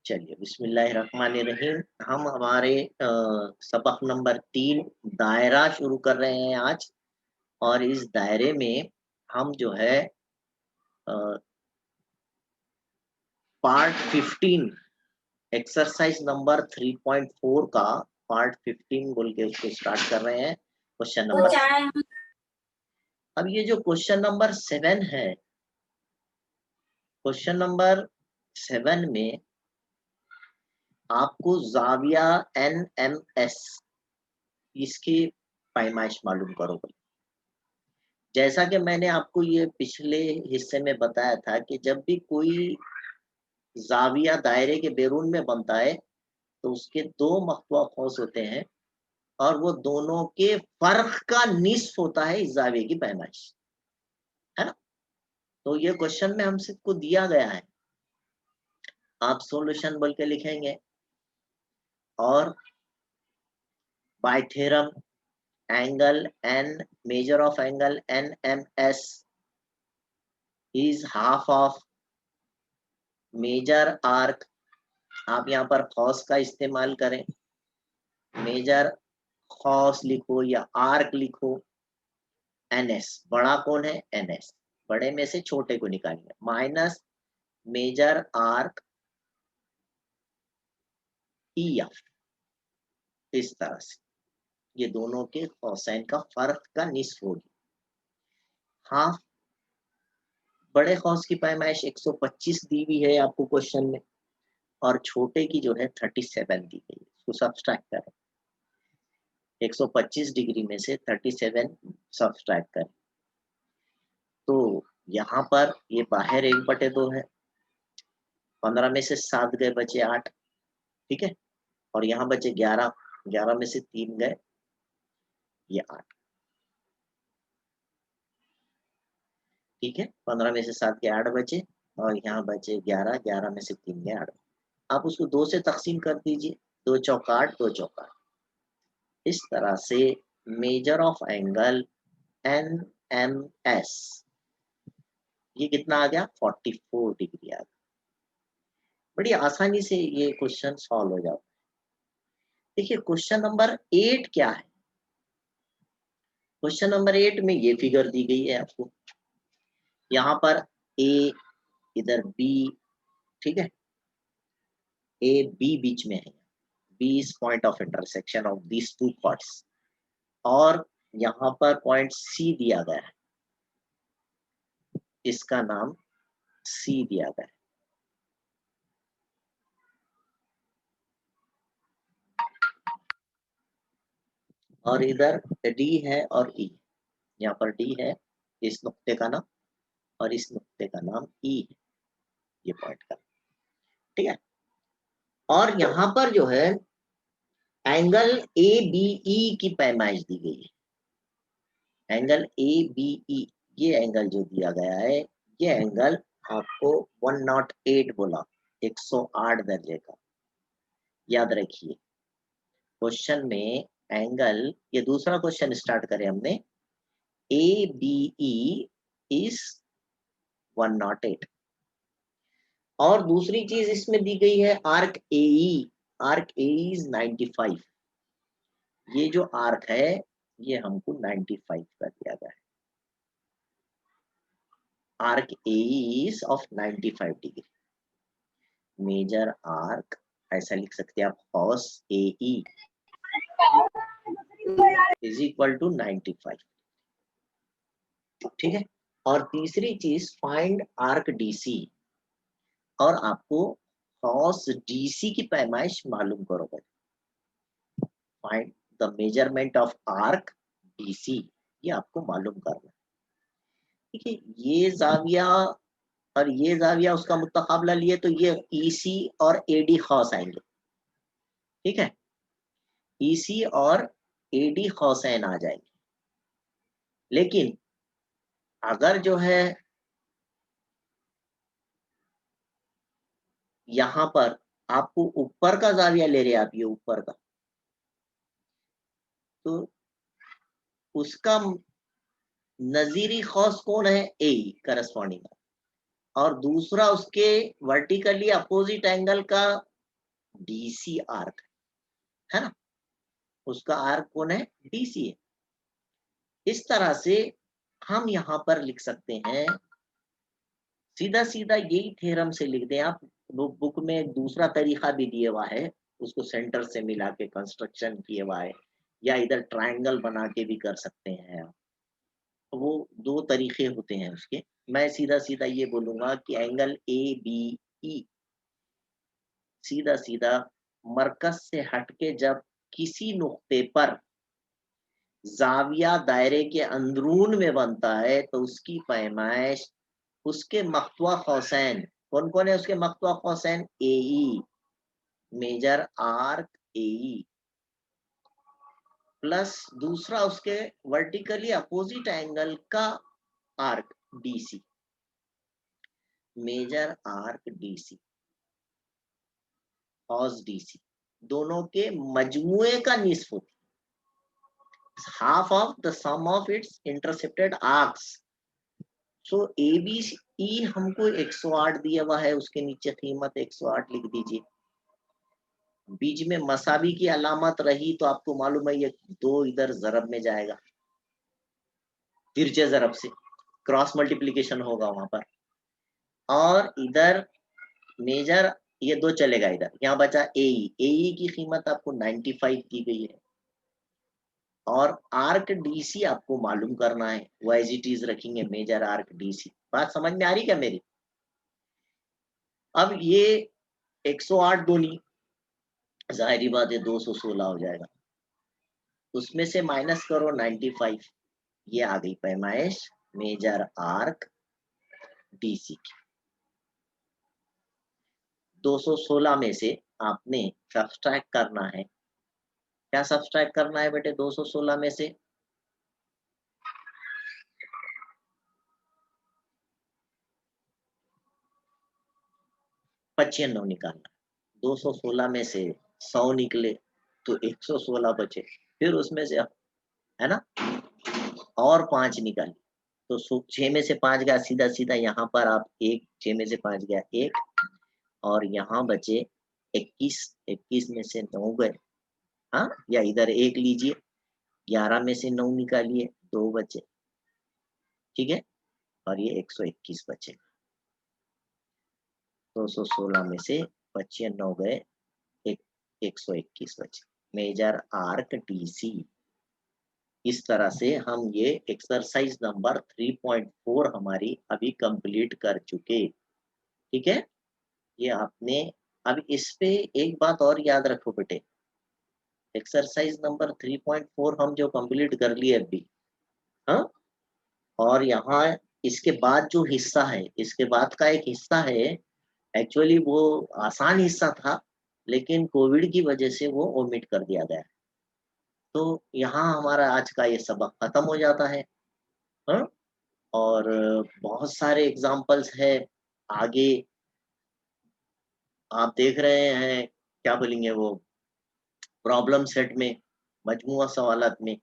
चलिए बिस्मिल्लाहिर्रहमानिर्रहीम। हम हमारे सबक नंबर 3 दायरा शुरू कर रहे हैं आज। और इस दायरे में हम जो है पार्ट 15 एक्सरसाइज नंबर 3.4 का पार्ट 15 बोल के उसको स्टार्ट कर रहे हैं। क्वेश्चन नंबर, अब ये जो क्वेश्चन नंबर 7 है, क्वेश्चन नंबर 7 में आपको जाविया NMS इसकी पैमाइश मालूम करो। जैसा कि मैंने आपको ये पिछले हिस्से में बताया था कि जब भी कोई ज़ाविया दायरे के बैरून में बनता है, तो उसके 2 मख्तूआ कौस होते हैं और वो दोनों के फ़र्क का निस्फ़ होता है इस ज़ाविये की पैमाइश, है ना? तो ये क्वेश्चन में हमसे को दिया गया है। आप सॉल्यूशन बोल के लिखेंगे और by theorem angle N, measure of angle NMS is half of measure arc. आप यहाँ पर कॉस का इस्तेमाल करें, मेजर कॉस लिखो या आर्क लिखो। NS बड़ा कौन है? NS, बड़े में से छोटे को निकालेंगे, माइनस मेजर आर्क EF। इस तरह से ये दोनों के कोसाइन का फर्क का निस्फ होगी। हाफ बड़े कौस की पैमाइश 125 दी हुई है आपको क्वेश्चन में, और छोटे की जो है 37 दी गई है। इसको सब्सट्रैक्ट करें, 125 डिग्री में से 37 सब्सट्रैक्ट करें, तो यहाँ पर ये बाहर 1/2 है, 15 में से 7 गए, बचे 8, ठीक है। और यहाँ बचे 11, 11 में से 3 गए, ये 8, ठीक है। 15 में से 7 के 8 बचे और यहाँ बचे 11, 11 में से 3 गए 8। आप उसको 2 से तकसीम कर दीजिए, 2 चौका 8, 2 चौका 8। इस तरह से मेजर ऑफ एंगल NMS ये कितना आ गया? 44 डिग्री आ गया। बड़ी आसानी से ये क्वेश्चन सॉल्व हो जाता है। देखिए क्वेश्चन नंबर 8 क्या है? क्वेश्चन नंबर 8 में ये फिगर दी गई है आपको, यहाँ पर A, इधर B, ठीक है, A B बीच में है, B is point of intersection of these two chords, और यहाँ पर पॉइंट C दिया गया है, इसका नाम C दिया गया है। और इधर D है और E, यहाँ पर D है इस नुक्ते का नाम, और इस नुक्ते का नाम E है, ये पॉइंट का, ठीक है। और यहाँ पर जो है एंगल ABE की पैमाइश दी गई है। एंगल ABE ये एंगल जो दिया गया है, ये एंगल आपको 108 बोला, 108 दर्जे का। याद रखिए क्वेश्चन में एंगल, ये दूसरा क्वेश्चन स्टार्ट करें हमने, ABE इज 108। और दूसरी चीज इसमें दी गई है arc AE, arc AE is 95। ये जो आर्क है ये हमको 95 कर दिया गया है। Arc AE is of 95 degree. Measure arc ऐसा लिख सकते हैं आप, cos AE is equal to 95, ठीक है। और तीसरी चीज फाइंड आर्क DC, और आपको cos DC की पैमाइश मालूम करो। Find the measurement of arc DC, ये आपको मालूम करना है, ठीक है। ये जाविया और ये जाविया उसका मुत्तकाबला लिए तो ये EC और AD खास आएंगे, ठीक है। EC और AD कौसैन आ जाएंगे। लेकिन अगर जो है यहाँ पर आपको ऊपर का जाविया ले रहे हैं आप, ये ऊपर का, तो उसका नजीरी खौस कौन है? A करस्पॉन्डिंग, और दूसरा उसके वर्टिकली अपोजिट एंगल का डीसी आर्क है ना, उसका आर्क कौन है, डीसी है। इस तरह से हम यहाँ पर लिख सकते हैं, सीधा सीधा यही थ्योरम से लिख दें आप। वो बुक में एक दूसरा तरीका भी दिया हुआ है, उसको सेंटर से मिला के कंस्ट्रक्शन किया हुआ है, या इधर ट्रायंगल बना के भी कर सकते हैं आप। तो वो दो तरीके होते हैं उसके। मैं सीधा सीधा ये बोलूंगा कि एंगल ए बी ई सीधा सीधा मरकज से हटके जब किसी नुक्ते पर जाविया दायरे के अंदरून में बनता है तो उसकी पैमाइश उसके मख्तवा कौसैन, कौन कौन है उसके मख्तवा कौसैन, A E, major arc A E, plus दूसरा उसके वर्टिकली अपोजिट एंगल का arc DC, major arc DC cos DC, दोनों के मजमुए का निस्फ होती है, half of the sum of its intercepted arcs. So A B E हमको 108 दिया हुआ है, उसके नीचे कीमत 108 लिख दीजिए। बीच में मसावी की अलामत रही तो आपको मालूम है ये दो इधर जरब में जाएगा, तिरछे जरब से क्रॉस मल्टीप्लिकेशन होगा वहां पर, और इधर मेजर ये दो चलेगा इधर, यहाँ बचा एई की कीमत आपको 95 दी गई है, और आर्क डीसी आपको मालूम करना है, वो एज इट इज रखेंगे, मेजर आर्क डीसी। बात समझ में आ रही क्या मेरी? अब ये 108 दूनी जाहिर बात है 216 हो जाएगा, उसमें से माइनस करो 95, ये आ गई पैमाइश मेजर आर्क डीसी की। 216 में से आपने सब्सट्रैक्ट करना है, क्या सब्सट्रैक्ट करना है बेटे 216 में से? पच्चीनव निकालना। 216 में से 100 निकले तो 116 बचे, फिर उसमें से है ना और 5 निकाली तो 6 में से 5 गया, सीधा सीधा यहाँ पर आप एक, 6 में से 5 गया एक, और यहाँ बचे 21, 21 में से 9 गए, हाँ, या इधर एक लीजिए, 11 में से 9 निकालिए, 2 बचे, ठीक है, और ये 121 बचे। 216 में से 95 गए, 121 बचे, मेजर आर्क डीसी। इस तरह से हम ये एक्सरसाइज नंबर 3.4 हमारी अभी कंप्लीट कर चुके, ठीक है। ये आपने, अब इस पे एक बात और याद रखो बेटे, एक्सरसाइज नंबर 3.4 हम जो कंप्लीट कर लिए अभी, हाँ, और यहाँ इसके बाद जो हिस्सा है, इसके बाद का एक हिस्सा है, एक्चुअली वो आसान हिस्सा था, लेकिन कोविड की वजह से वो ओमिट कर दिया गया। तो यहाँ हमारा आज का ये सबक खत्म हो जाता है, हाँ? और बहुत सारे एग्जाम्पल्स है आगे, आप देख रहे हैं, क्या बोलेंगे वो, प्रॉब्लम सेट में, मजमुआ सवालात में,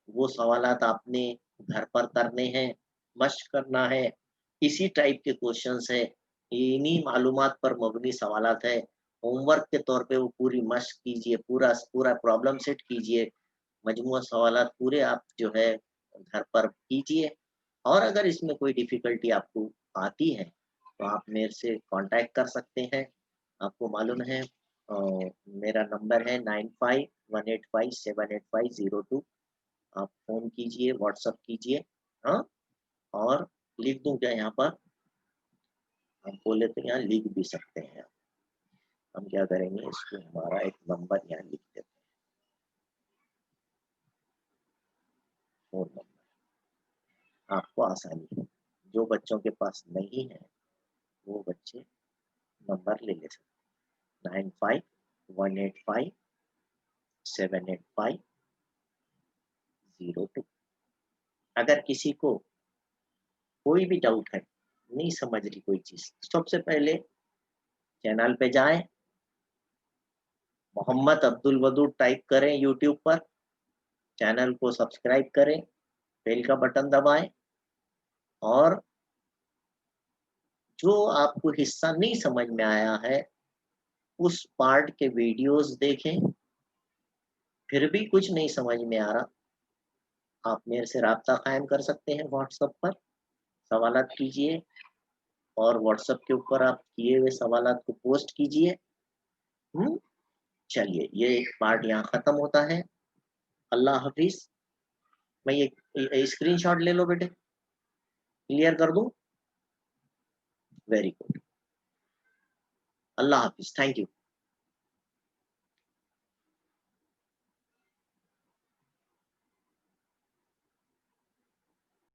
वो सवालात आपने घर पर करने हैं, मश्क करना है। इसी टाइप के क्वेश्चंस है, इन्हीं मालूमात पर मबनी सवालात है। होमवर्क के तौर पे वो पूरी मश्क कीजिए, पूरा पूरा प्रॉब्लम सेट कीजिए, मजमुआ सवालात पूरे आप जो है घर पर कीजिए। और अगर इसमें कोई डिफिकल्टी आपको आती है तो आप मेरे से कांटेक्ट कर सकते हैं, आपको मालूम है मेरा नंबर है 9518578502। आप फ़ोन कीजिए, व्हाट्सएप कीजिए, हाँ? और लिख दूँ क्या यहाँ पर? हम बोले तो यहाँ लिख भी सकते हैं। हम क्या करेंगे, इसको हमारा एक नंबर यहाँ लिख देते हैं, फ़ोन नंबर, आपको आसानी है। जो बच्चों के पास नहीं है, वो बच्चे नंबर ले सकते हैं, 9518578502। अगर किसी को कोई भी डाउट है, नहीं समझ रही कोई चीज़, सबसे पहले चैनल पे जाएँ, मोहम्मद अब्दुल वदूद टाइप करें यूट्यूब पर, चैनल को सब्सक्राइब करें, बेल का बटन दबाएं, और जो आपको हिस्सा नहीं समझ में आया है उस पार्ट के वीडियोस देखें, फिर भी कुछ नहीं समझ में आ रहा, आप मेरे से राब्ता कायम कर सकते हैं व्हाट्सएप पर, सवालात कीजिए और व्हाट्सएप के ऊपर आप किए हुए सवालात को पोस्ट कीजिए। चलिए ये एक पार्ट यहाँ खत्म होता है। अल्लाह हाफिज। मैं ये स्क्रीनशॉट ले लो बेटे, क्लियर कर दूं? Very good. Allah Hafiz, thank you.